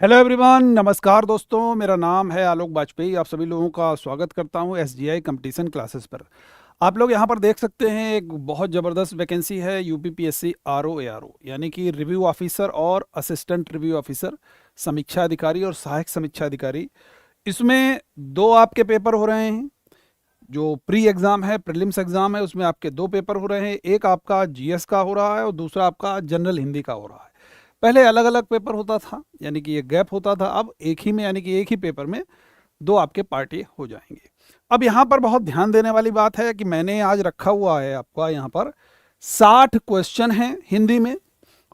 Hello everyone, नमस्कार दोस्तों। मेरा नाम है आलोक वाजपेयी। आप सभी लोगों का स्वागत करता हूं एसजीआई कंपटीशन क्लासेस पर। आप लोग यहां पर देख सकते हैं एक बहुत ज़बरदस्त वैकेंसी है यूपीपीएससी आरओ एआरओ, यानी कि रिव्यू ऑफिसर और असिस्टेंट रिव्यू ऑफिसर, समीक्षा अधिकारी और सहायक समीक्षा अधिकारी। इसमें दो आपके पेपर हो रहे हैं। जो प्री एग्ज़ाम है, प्रीलिम्स एग्ज़ाम है, उसमें आपके दो पेपर हो रहे हैं। एक आपका जीएस का हो रहा है और दूसरा आपका जनरल हिंदी का हो रहा है। पहले अलग अलग पेपर होता था, यानी कि ये गैप होता था। अब एक ही में, यानी कि एक ही पेपर में दो आपके पार्टी हो जाएंगे। अब यहाँ पर बहुत ध्यान देने वाली बात है कि मैंने आज रखा हुआ है आपका यहाँ पर 60 क्वेश्चन हैं हिंदी में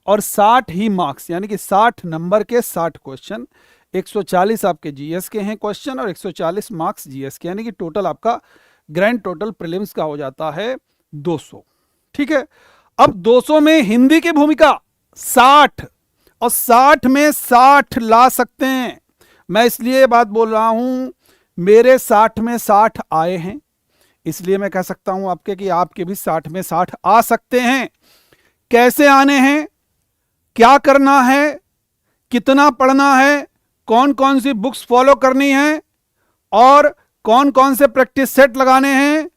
और 60 ही मार्क्स, यानी कि 60 नंबर के 60 क्वेश्चन। 140 आपके जीएस के हैं क्वेश्चन और 140 मार्क्स जीएस के, यानी कि टोटल आपका ग्रैंड टोटल प्रीलिम्स का हो जाता है 200। ठीक है। अब 200 में हिंदी की भूमिका 60 और 60 में 60 ला सकते हैं। मैं इसलिए ये बात बोल रहा हूं, मेरे 60 में 60 आए हैं, इसलिए मैं कह सकता हूं आपके कि आपके भी 60 में 60 आ सकते हैं। कैसे आने हैं, क्या करना है, कितना पढ़ना है, कौन कौन सी बुक्स फॉलो करनी है और कौन कौन से प्रैक्टिस सेट लगाने हैं,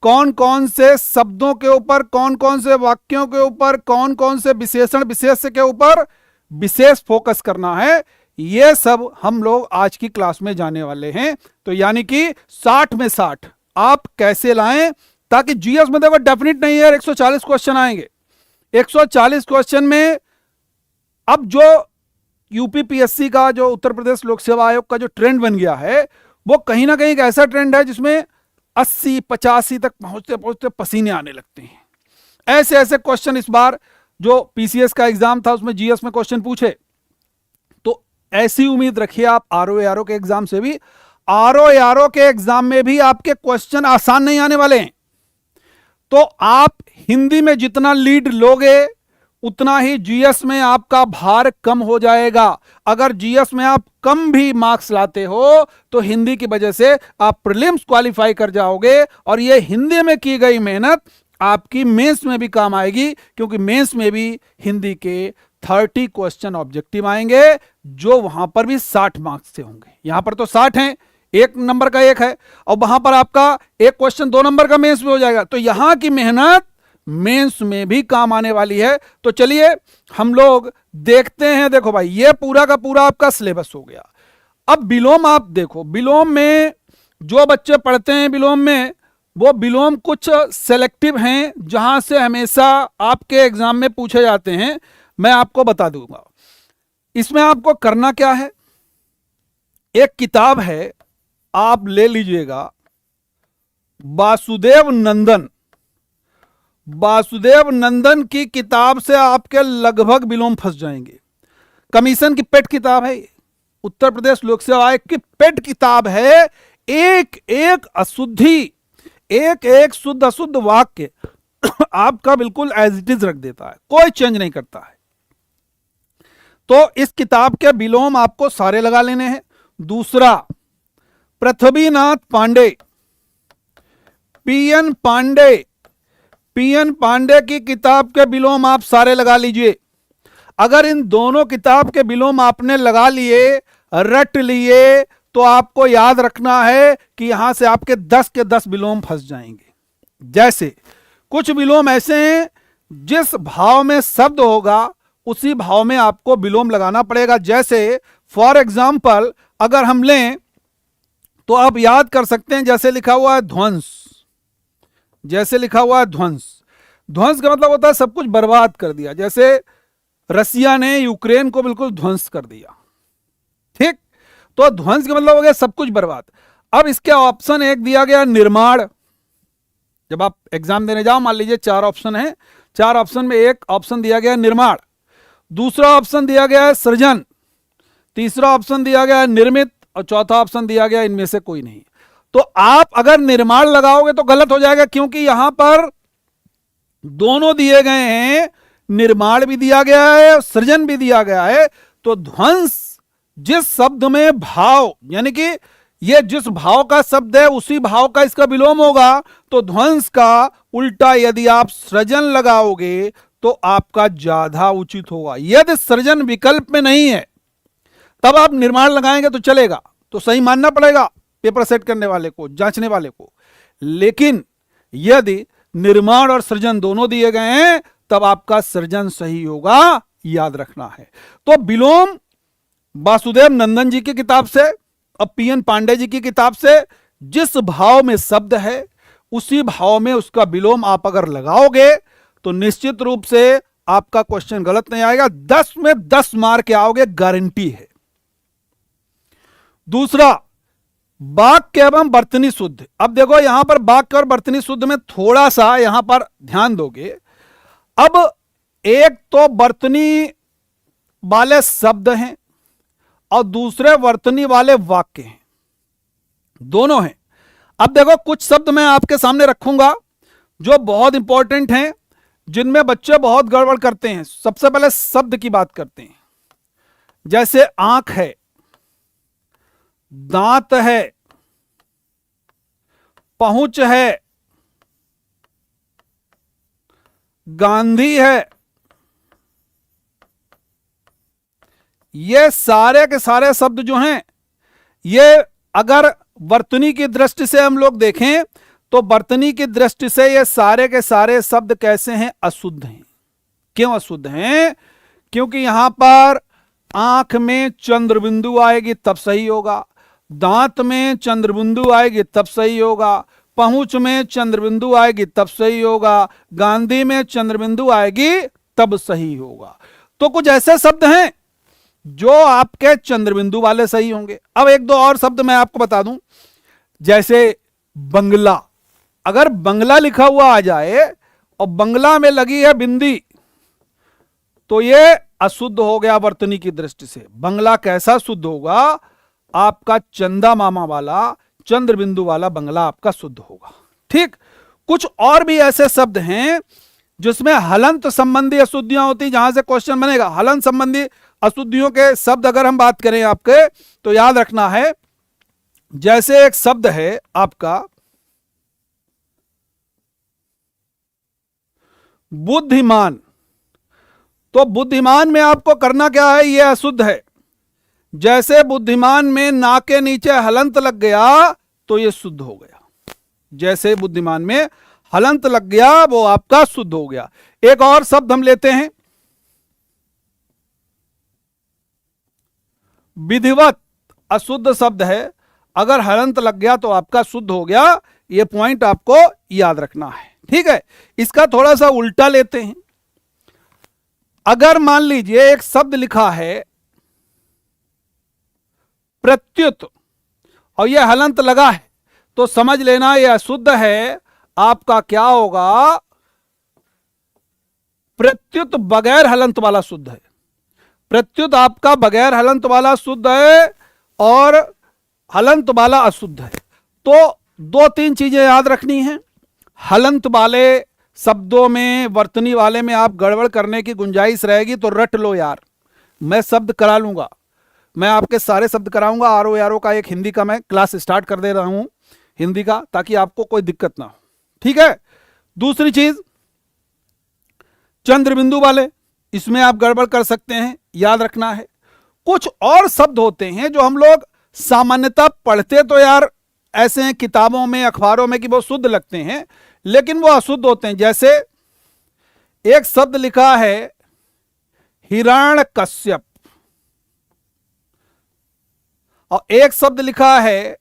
कौन कौन से शब्दों के ऊपर, कौन कौन से वाक्यों के ऊपर, कौन कौन से विशेषण विशेष्य के ऊपर विशेष फोकस करना है, ये सब हम लोग आज की क्लास में जाने वाले हैं। तो यानी कि 60 में 60 आप कैसे लाएं, ताकि जीएस में देखो डेफिनेट नहीं है 140 क्वेश्चन आएंगे। 140 क्वेश्चन में अब जो यूपीपीएससी का, जो उत्तर प्रदेश लोक सेवा आयोग का जो ट्रेंड बन गया है, वो कहीं ना कहीं एक ऐसा ट्रेंड है जिसमें 80-85 तक पहुंचते पहुंचते पसीने आने लगते हैं। ऐसे ऐसे क्वेश्चन इस बार जो पीसीएस का एग्जाम था उसमें जीएस में क्वेश्चन पूछे, तो ऐसी उम्मीद रखिए आप आरओ एआरओ के एग्जाम से भी। आरओ एआरओ के एग्जाम में भी आपके क्वेश्चन आसान नहीं आने वाले हैं। तो आप हिंदी में जितना लीड लोगे उतना ही जीएस में आपका भार कम हो जाएगा। अगर जीएस में आप कम भी मार्क्स लाते हो तो हिंदी की वजह से आप प्रीलिम्स क्वालिफाई कर जाओगे, और ये हिंदी में की गई मेहनत आपकी मेंस में भी काम आएगी, क्योंकि मेंस में भी हिंदी के 30 क्वेश्चन ऑब्जेक्टिव आएंगे, जो वहां पर भी 60 मार्क्स से होंगे। यहां पर तो 60 हैं, एक नंबर का एक है, और वहां पर आपका एक क्वेश्चन 2 नंबर का मेंस में हो जाएगा। तो यहां की मेहनत मेंस में भी काम आने वाली है। तो चलिए हम लोग देखते हैं। देखो भाई, ये पूरा का पूरा आपका सिलेबस हो गया। अब विलोम आप देखो, विलोम में जो बच्चे पढ़ते हैं विलोम में, वो विलोम कुछ सेलेक्टिव हैं जहां से हमेशा आपके एग्जाम में पूछे जाते हैं। मैं आपको बता दूंगा इसमें आपको करना क्या है। एक किताब है, आप ले लीजिएगा, वासुदेव नंदन। वासुदेव नंदन की किताब से आपके लगभग विलोम फंस जाएंगे। कमीशन की पेट किताब है, उत्तर प्रदेश लोक सेवा आयोग की पेट किताब है। एक एक अशुद्धि, एक एक शुद्ध अशुद्ध वाक्य आपका बिल्कुल एज इट इज रख देता है, कोई चेंज नहीं करता है। तो इस किताब के विलोम आपको सारे लगा लेने हैं। दूसरा, पृथ्वीनाथ पांडे, पीएन पांडे, पीएन पांडे की किताब के विलोम आप सारे लगा लीजिए। अगर इन दोनों किताब के विलोम आपने लगा लिए, रट लिए, तो आपको याद रखना है कि यहां से आपके 10 के 10 विलोम फंस जाएंगे। जैसे कुछ विलोम ऐसे हैं, जिस भाव में शब्द होगा उसी भाव में आपको विलोम लगाना पड़ेगा। जैसे फॉर एग्जाम्पल अगर हम लें तो आप याद कर सकते हैं, जैसे लिखा हुआ है ध्वंस, जैसे लिखा हुआ है ध्वंस। ध्वंस का मतलब होता है सब कुछ बर्बाद कर दिया, जैसे रसिया ने यूक्रेन को बिल्कुल ध्वंस कर दिया। ठीक, तो ध्वंस का मतलब हो गया सब कुछ बर्बाद। अब इसके ऑप्शन एक दिया गया निर्माण। जब आप एग्जाम देने जाओ, मान लीजिए 4 ऑप्शन है, 4 ऑप्शन में एक ऑप्शन दिया गया निर्माण, दूसरा ऑप्शन दिया गया है सृजन, तीसरा ऑप्शन दिया गया है निर्मित, और चौथा ऑप्शन दिया गया इनमें से कोई नहीं। तो आप अगर निर्माण लगाओगे तो गलत हो जाएगा, क्योंकि यहां पर दोनों दिए गए हैं, निर्माण भी दिया गया है, सृजन भी दिया गया है। तो ध्वंस जिस शब्द में भाव, यानी कि ये जिस भाव का शब्द है उसी भाव का इसका विलोम होगा, तो ध्वंस का उल्टा यदि आप सृजन लगाओगे तो आपका ज्यादा उचित होगा। यदि सृजन विकल्प में नहीं है तब आप निर्माण लगाएंगे तो चलेगा, तो सही मानना पड़ेगा पेपर सेट करने वाले को, जांचने वाले को। लेकिन यदि निर्माण और सृजन दोनों दिए गए हैं तब आपका सृजन सही होगा, याद रखना है। तो विलोम वासुदेव नंदन जी की किताब से और पीएन पांडे जी की किताब से जिस भाव में शब्द है उसी भाव में उसका विलोम आप अगर लगाओगे तो निश्चित रूप से आपका क्वेश्चन गलत नहीं आएगा, 10 में 10 मार्क आओगे, गारंटी है। दूसरा, वाक्य एवं वर्तनी शुद्ध। अब देखो यहां पर वाक्य और वर्तनी शुद्ध में थोड़ा सा यहां पर ध्यान दोगे। अब एक तो वर्तनी वाले शब्द हैं और दूसरे वर्तनी वाले वाक्य हैं, दोनों हैं। अब देखो कुछ शब्द मैं आपके सामने रखूंगा जो बहुत इंपॉर्टेंट हैं, जिनमें बच्चे बहुत गड़बड़ करते हैं। सबसे पहले शब्द की बात करते हैं, जैसे आंख है, दांत है, पहुंच है, गांधी है। ये सारे के सारे शब्द जो हैं, ये अगर वर्तनी की दृष्टि से हम लोग देखें तो वर्तनी की दृष्टि से ये सारे के सारे शब्द कैसे हैं? अशुद्ध हैं। क्यों अशुद्ध हैं? क्योंकि यहां पर आंख में चंद्रबिंदु आएगी तब सही होगा, दांत में चंद्रबिंदु आएगी तब सही होगा, पहुंच में चंद्रबिंदु आएगी तब सही होगा, गांधी में चंद्रबिंदु आएगी तब सही होगा। तो कुछ ऐसे शब्द हैं जो आपके चंद्रबिंदु वाले सही होंगे। अब एक दो और शब्द मैं आपको बता दूं, जैसे बंगला। अगर बंगला लिखा हुआ आ जाए और बंगला में लगी है बिंदी तो ये अशुद्ध हो गया वर्तनी की दृष्टि से। बंगला कैसा शुद्ध होगा? आपका चंदा मामा वाला चंद्रबिंदु वाला बंगला आपका शुद्ध होगा। ठीक, कुछ और भी ऐसे शब्द हैं जिसमें हलंत संबंधी अशुद्धियां होती, जहां से क्वेश्चन बनेगा। हलंत संबंधी अशुद्धियों के शब्द अगर हम बात करें आपके, तो याद रखना है, जैसे एक शब्द है आपका बुद्धिमान। तो बुद्धिमान में आपको करना क्या है? यह अशुद्ध है। जैसे बुद्धिमान में ना के नीचे हलंत लग गया तो यह शुद्ध हो गया। जैसे बुद्धिमान में हलंत लग गया वो आपका शुद्ध हो गया। एक और शब्द हम लेते हैं, विधिवत। अशुद्ध शब्द है, अगर हलंत लग गया तो आपका शुद्ध हो गया। यह पॉइंट आपको याद रखना है। ठीक है, इसका थोड़ा सा उल्टा लेते हैं। अगर मान लीजिए एक शब्द लिखा है प्रत्युत और यह हलंत लगा है तो समझ लेना यह अशुद्ध है। आपका क्या होगा? प्रत्युत बगैर हलंत वाला शुद्ध है। प्रत्युत आपका बगैर हलंत वाला शुद्ध है और हलंत वाला अशुद्ध है। तो दो तीन चीजें याद रखनी है। हलंत वाले शब्दों में, वर्तनी वाले में आप गड़बड़ करने की गुंजाइश रहेगी तो रट लो यार, मैं शब्द करा लूंगा, मैं आपके सारे शब्द कराऊंगा। आरो यारो का एक हिंदी का मैं क्लास स्टार्ट कर दे रहा हूं, हिंदी का, ताकि आपको कोई दिक्कत ना हो। ठीक है, दूसरी चीज चंद्रबिंदु वाले, इसमें आप गड़बड़ कर सकते हैं, याद रखना है। कुछ और शब्द होते हैं जो हम लोग सामान्यतः पढ़ते तो यार ऐसे हैं किताबों में, अखबारों में, कि वो शुद्ध लगते हैं लेकिन वो अशुद्ध होते हैं। जैसे एक शब्द लिखा है हिरण्यकश्यप और एक शब्द लिखा है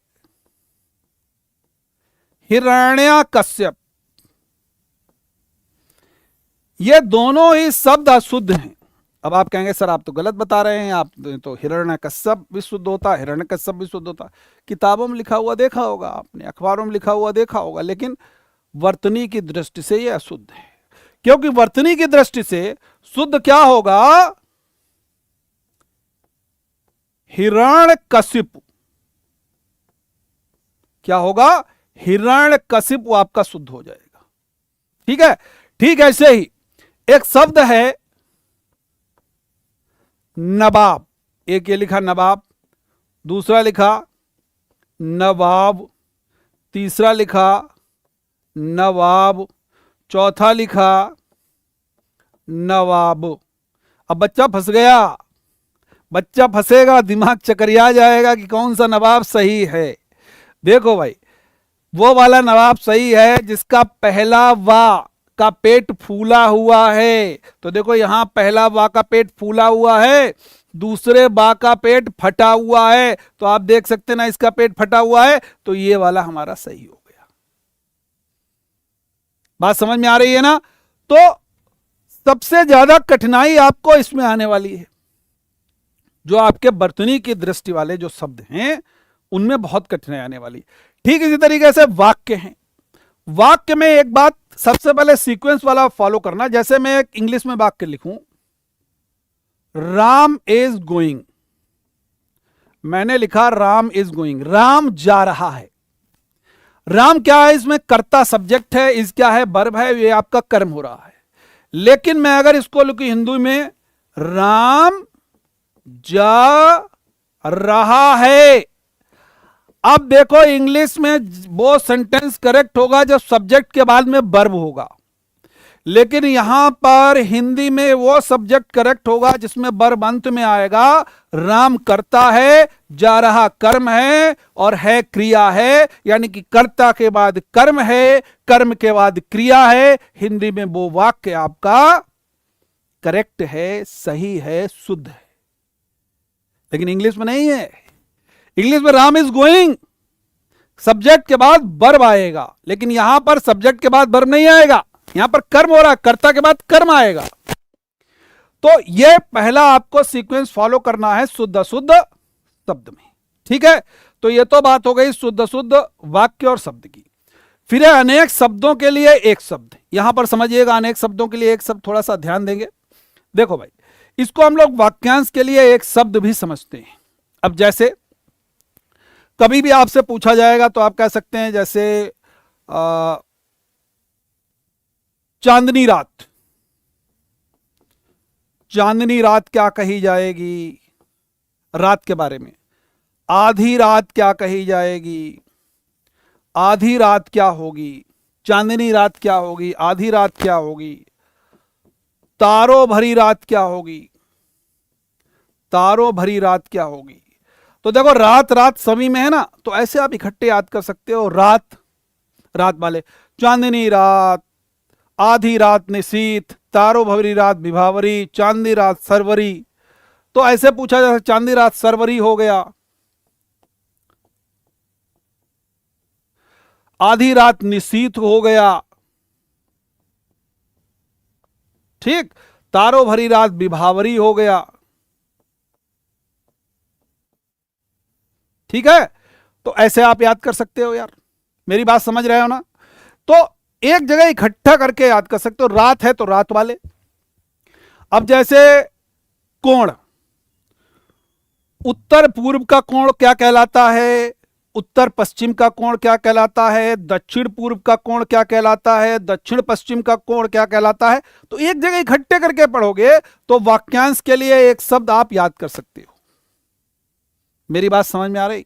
हिरण्यकश्यप। ये दोनों ही शब्द अशुद्ध हैं। अब आप कहेंगे सर आप तो गलत बता रहे हैं, आप तो हिरण्यकश्यप भी शुद्ध होता है, हिरण्यकश्यप भी शुद्ध होता है। किताबों में लिखा हुआ देखा होगा आपने, अखबारों में लिखा हुआ देखा होगा, लेकिन वर्तनी की दृष्टि से यह अशुद्ध है। क्योंकि वर्तनी की दृष्टि से शुद्ध क्या होगा? हिरण्यकशिपु। क्या होगा? हिरण्यकशिपु आपका शुद्ध हो जाएगा। ठीक है, ठीक ऐसे ही एक शब्द है नवाब। एक ये लिखा नवाब, दूसरा लिखा नवाब, तीसरा लिखा नवाब, चौथा लिखा नवाब। अब बच्चा फंस गया, बच्चा फंसेगा, दिमाग चकरिया जाएगा कि कौन सा नवाब सही है। देखो भाई, वो वाला नवाब सही है जिसका पहला वाह का पेट फूला हुआ है। तो देखो यहां पहला वाह का पेट फूला हुआ है, दूसरे वाह का पेट फटा हुआ है। तो आप देख सकते ना, इसका पेट फटा हुआ है, तो ये वाला हमारा सही हो गया। बात समझ में आ रही है ना? तो सबसे ज्यादा कठिनाई आपको इसमें आने वाली है, जो आपके बर्तनी की दृष्टि वाले जो शब्द हैं उनमें बहुत कठिनाई आने वाली। ठीक इसी तरीके से वाक्य हैं। वाक्य में एक बात सबसे पहले सीक्वेंस वाला फॉलो करना। जैसे मैं एक इंग्लिश में वाक्य लिखूं, राम इज गोइंग, मैंने लिखा राम इज गोइंग, राम जा रहा है। राम क्या है? इसमें कर्ता सब्जेक्ट है, इस क्या है? वर्ब है, ये आपका कर्म हो रहा है। लेकिन मैं अगर इसको लिखूं हिंदी में, राम जा रहा है। अब देखो इंग्लिश में वो सेंटेंस करेक्ट होगा जब सब्जेक्ट के बाद में वर्ब होगा, लेकिन यहां पर हिंदी में वो सब्जेक्ट करेक्ट होगा जिसमें वर्ब अंत में आएगा। राम करता है, जा रहा कर्म है, और है क्रिया है, यानी कि कर्ता के बाद कर्म है, कर्म के बाद क्रिया है। हिंदी में वो वाक्य आपका करेक्ट है, सही है, शुद्ध है। लेकिन इंग्लिश में नहीं है। इंग्लिश में राम इज गोइंग, सब्जेक्ट के बाद वर्ब आएगा, लेकिन यहां पर सब्जेक्ट के बाद वर्ब नहीं आएगा, यहां पर कर्म हो रहा है, कर्ता के बाद कर्म आएगा। तो यह पहला आपको सीक्वेंस फॉलो करना है शुद्ध अशुद्ध शब्द में। ठीक है, तो यह तो बात हो गई शुद्ध अशुद्ध वाक्य और शब्द की। फिर है अनेक शब्दों के लिए एक शब्द। यहां पर समझिएगा, अनेक शब्दों के लिए एक शब्द, थोड़ा सा ध्यान देंगे। देखो भाई, इसको हम लोग वाक्यांश के लिए एक शब्द भी समझते हैं। अब जैसे कभी भी आपसे पूछा जाएगा तो आप कह सकते हैं, जैसे चांदनी रात, चांदनी रात क्या कही जाएगी रात के बारे में? आधी रात क्या कही जाएगी? आधी रात क्या होगी? चांदनी रात क्या होगी? आधी रात क्या होगी? तारों भरी रात क्या होगी? तारों भरी रात क्या होगी? तो देखो रात रात सभी में है ना, तो ऐसे आप इकट्ठे याद कर सकते हो। रात, रात वाले, चांदनी रात, आधी रात निशीथ, तारों भरी रात विभावरी, चांदनी रात सरवरी। तो ऐसे पूछा जाए, चांदनी रात सरवरी हो गया, आधी रात निशीथ हो गया, ठीक, तारों भरी रात विभावरी हो गया। ठीक है, तो ऐसे आप याद कर सकते हो। यार मेरी बात समझ रहे हो ना? तो एक जगह इकट्ठा करके याद कर सकते हो। रात है तो रात वाले। अब जैसे कोण, उत्तर पूर्व का कोण क्या कहलाता है? उत्तर पश्चिम का कोण क्या कहलाता है? दक्षिण पूर्व का कोण क्या कहलाता है? दक्षिण पश्चिम का कोण क्या कहलाता है? तो एक जगह इकट्ठे करके पढ़ोगे तो वाक्यांश के लिए एक शब्द आप याद कर सकते हो। मेरी बात समझ में आ रही?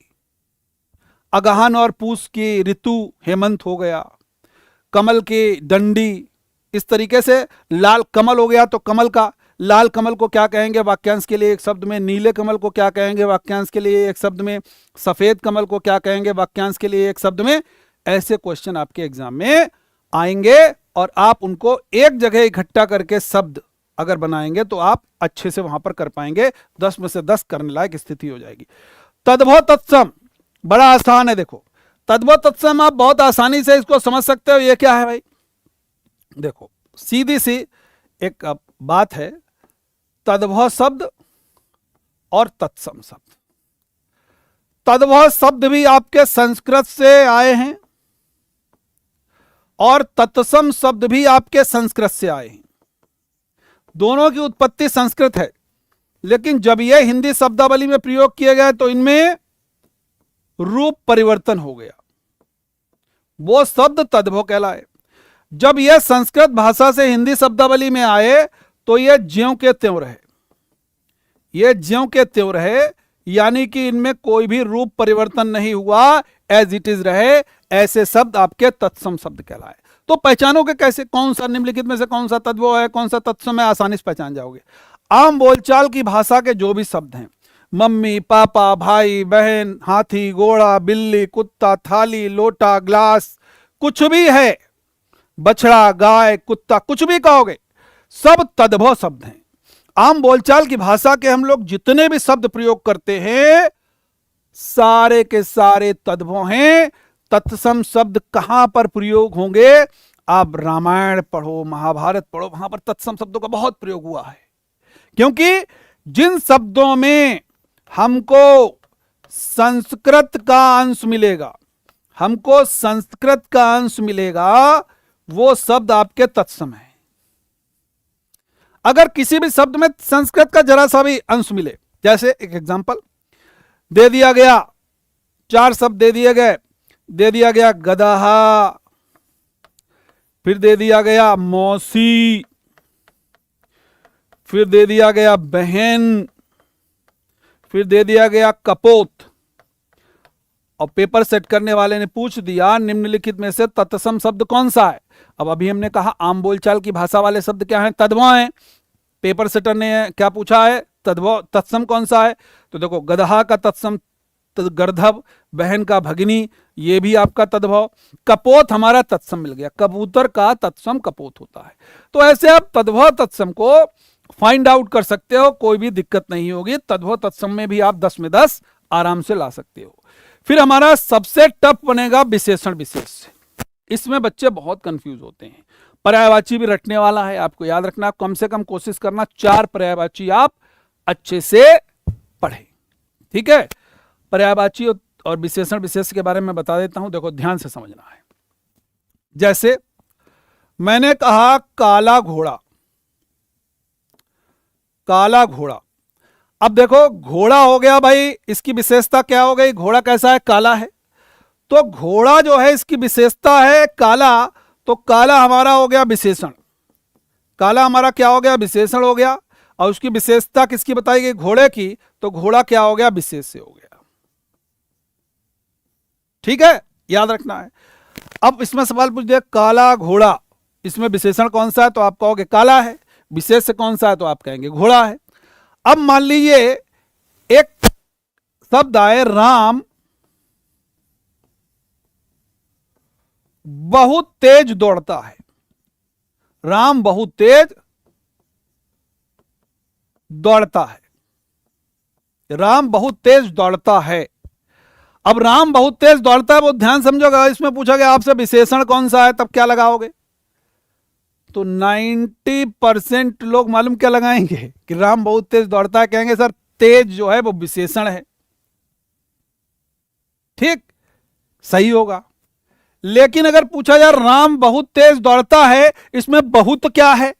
अगहन और पूस की ऋतु हेमंत हो गया, कमल की डंडी, इस तरीके से लाल कमल हो गया तो कमल का, लाल कमल को क्या कहेंगे वाक्यांश के लिए एक शब्द में? नीले कमल को क्या कहेंगे वाक्यांश के लिए एक शब्द में? सफेद कमल को क्या कहेंगे वाक्यांश के लिए एक शब्द में? ऐसे क्वेश्चन आपके एग्जाम में आएंगे और आप उनको एक जगह इकट्ठा करके शब्द अगर बनाएंगे तो आप अच्छे से वहां पर कर पाएंगे। 10 में से 10 करने लायक स्थिति हो जाएगी। तद्भव तत्सम बड़ा आसान है। देखो तद्भव तत्सम आप बहुत आसानी से इसको समझ सकते हो। ये क्या है भाई? देखो सीधी सी एक बात है, तद्भव शब्द और तत्सम शब्द। तद्भव शब्द भी आपके संस्कृत से आए हैं और तत्सम शब्द भी आपके संस्कृत से आए हैं। दोनों की उत्पत्ति संस्कृत है, लेकिन जब यह हिंदी शब्दावली में प्रयोग किए गए तो इनमें रूप परिवर्तन हो गया। वो शब्द तद्भव कहलाए। जब यह संस्कृत भाषा से हिंदी शब्दावली में आए तो यह ज्यों के त्यों रहे। यह ज्यों के त्यों रहे, यानी कि इनमें कोई भी रूप परिवर्तन नहीं हुआ, एज इट इज रहे। ऐसे शब्द आपके तत्सम शब्द कहलाए। तो पहचानोगे कैसे कौन सा निम्नलिखित में से कौन सा तद्भव है, कौन सा तत्सम है? आसानी से पहचान जाओगे। आम बोलचाल की भाषा के जो भी शब्द हैं मम्मी पापा भाई बहन हाथी घोड़ा बिल्ली कुत्ता थाली लोटा ग्लास, कुछ भी है, बछड़ा गाय कुत्ता, कुछ भी कहोगे, सब तद्भव शब्द हैं। आम बोलचाल की भाषा के हम लोग जितने भी शब्द प्रयोग करते हैं सारे के सारे तद्भव हैं। तत्सम शब्द कहां पर प्रयोग होंगे? आप रामायण पढ़ो, महाभारत पढ़ो, वहां पर तत्सम शब्दों का बहुत प्रयोग हुआ है। क्योंकि जिन शब्दों में हमको संस्कृत का अंश मिलेगा, हमको संस्कृत का अंश मिलेगा, वो शब्द आपके तत्सम है। अगर किसी भी शब्द में संस्कृत का जरा सा भी अंश मिले, जैसे एक एग्जांपल दे दिया गया, 4 शब्द दे दिए गए, दे दिया गया गदहा, फिर दे दिया गया मौसी, फिर दे दिया गया बहन, फिर दे दिया गया कपोत, और पेपर सेट करने वाले ने पूछ दिया निम्नलिखित में से तत्सम शब्द कौन सा है। अब अभी हमने कहा आम बोलचाल की भाषा वाले शब्द क्या हैं? तद्भव हैं। पेपर सेटर ने क्या पूछा है? तद्भव तत्सम कौन सा है? तो देखो गदहा का तत्सम गर्धव, बहन का भगिनी, ये भी आपका तद्भव। कपोत हमारा तत्सम मिल गया, कबूतर का तत्सम कपोत होता है। तो ऐसे आप तद्भव तत्सम को फाइंड आउट कर सकते हो, कोई भी दिक्कत नहीं होगी। तद्भव तत्सम में भी आप 10 में 10 आराम से ला सकते हो। फिर हमारा सबसे टफ बनेगा विशेषण विशेष। इसमें बच्चे बहुत कंफ्यूज होते हैं। पर्यायवाची भी रटने वाला है, आपको याद रखना, कम से कम कोशिश करना 4 पर्यायवाची आप अच्छे से पढ़ें। ठीक है, पर्यायवाची और विशेषण विशेष के बारे में बता देता हूं, देखो ध्यान से समझना है। जैसे मैंने कहा काला घोड़ा, काला घोड़ा। अब देखो घोड़ा हो गया भाई, इसकी विशेषता क्या हो गई? घोड़ा कैसा है? काला है। तो घोड़ा जो है इसकी विशेषता है काला, तो काला हमारा हो गया विशेषण। काला हमारा क्या हो गया? विशेषण हो गया। और उसकी विशेषता किसकी बताई गई? घोड़े की। तो घोड़ा क्या हो गया? विशेष से हो गया। ठीक है, याद रखना है। अब इसमें सवाल पूछ दिया काला घोड़ा, इसमें विशेषण कौन सा है? तो आप कहोगे काला है। विशेष से कौन सा है? तो आप कहेंगे घोड़ा है। अब मान लीजिए एक शब्द आए राम बहुत तेज दौड़ता है। राम बहुत तेज दौड़ता है। राम बहुत तेज दौड़ता है। अब राम बहुत तेज दौड़ता है, बहुत ध्यान समझोगा। इसमें पूछा गया आपसे विशेषण कौन सा है, तब क्या लगाओगे? तो 90% लोग मालूम क्या लगाएंगे कि राम बहुत तेज दौड़ता है, कहेंगे सर तेज जो है वो विशेषण है। ठीक, सही होगा। लेकिन अगर पूछा जाए राम बहुत तेज दौड़ता है, इसमें बहुत क्या है?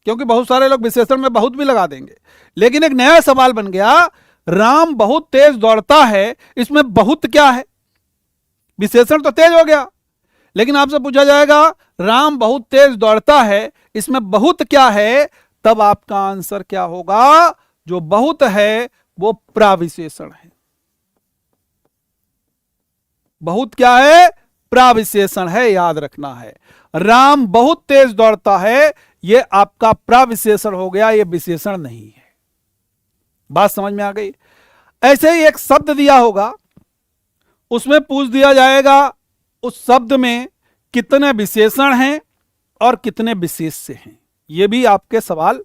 क्योंकि बहुत सारे लोग विशेषण में बहुत भी लगा देंगे। लेकिन एक नया सवाल बन गया, राम बहुत तेज दौड़ता है, इसमें बहुत क्या है? विशेषण तो तेज हो गया, लेकिन आपसे पूछा जाएगा राम बहुत तेज दौड़ता है, इसमें बहुत क्या है? तब आपका आंसर क्या होगा? जो बहुत है वो प्राविशेषण है। बहुत क्या है? प्राविशेषण है, याद रखना है। राम बहुत तेज दौड़ता है, यह आपका प्राविशेषण हो गया, यह विशेषण नहीं है। बात समझ में आ गई? ऐसे ही एक शब्द दिया होगा, उसमें पूछ दिया जाएगा उस शब्द में कितने विशेषण हैं और कितने विशेष से हैं। ये भी आपके सवाल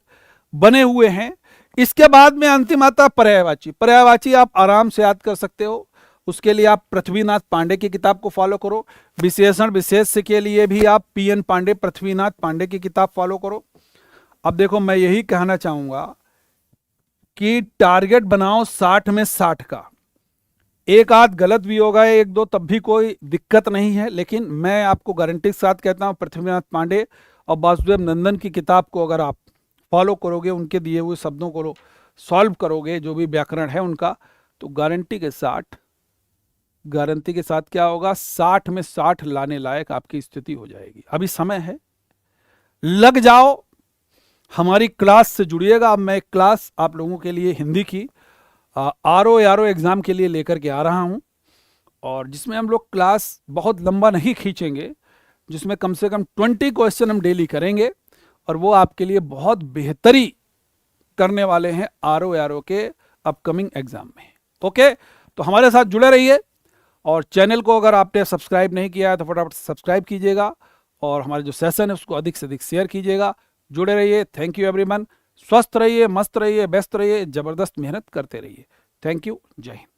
बने हुए हैं। इसके बाद में अंतिम आता पर्यायवाची। पर्यायवाची आप आराम से याद कर सकते हो, उसके लिए आप पृथ्वीनाथ पांडे की किताब को फॉलो करो। विशेषण विशेष के लिए भी आप पीएन पांडे, पृथ्वीनाथ पांडे की किताब फॉलो करो। अब देखो मैं यही कहना चाहूंगा कि टारगेट बनाओ 60 में 60 का। एक आध गलत भी होगा, एक दो, तब भी कोई दिक्कत नहीं है। लेकिन मैं आपको गारंटी के साथ कहता हूं पृथ्वीनाथ पांडे और वासुदेव नंदन की किताब को अगर आप फॉलो करोगे, उनके दिए हुए शब्दों को सॉल्व करोगे, जो भी व्याकरण है उनका, तो गारंटी के साथ क्या होगा? 60 में 60 लाने लायक आपकी स्थिति हो जाएगी। अभी समय है, लग जाओ, हमारी क्लास से जुड़िएगा। अब मैं एक क्लास आप लोगों के लिए हिंदी की आरओ एग्ज़ाम के लिए लेकर के आ रहा हूं, और जिसमें हम लोग क्लास बहुत लंबा नहीं खींचेंगे, जिसमें कम से कम 20 क्वेश्चन हम डेली करेंगे, और वो आपके लिए बहुत बेहतरी करने वाले हैं आरओ के अपकमिंग एग्जाम में। ओके, तो हमारे साथ जुड़े रहिए और चैनल को अगर आपने सब्सक्राइब नहीं किया है तो फटाफट सब्सक्राइब कीजिएगा और हमारे जो सेशन है उसको अधिक से अधिक शेयर कीजिएगा। जुड़े रहिए। Thank you everyone. स्वस्थ रहिए, मस्त रहिए, व्यस्त रहिए, जबरदस्त मेहनत करते रहिए। Thank you. जय हिंद।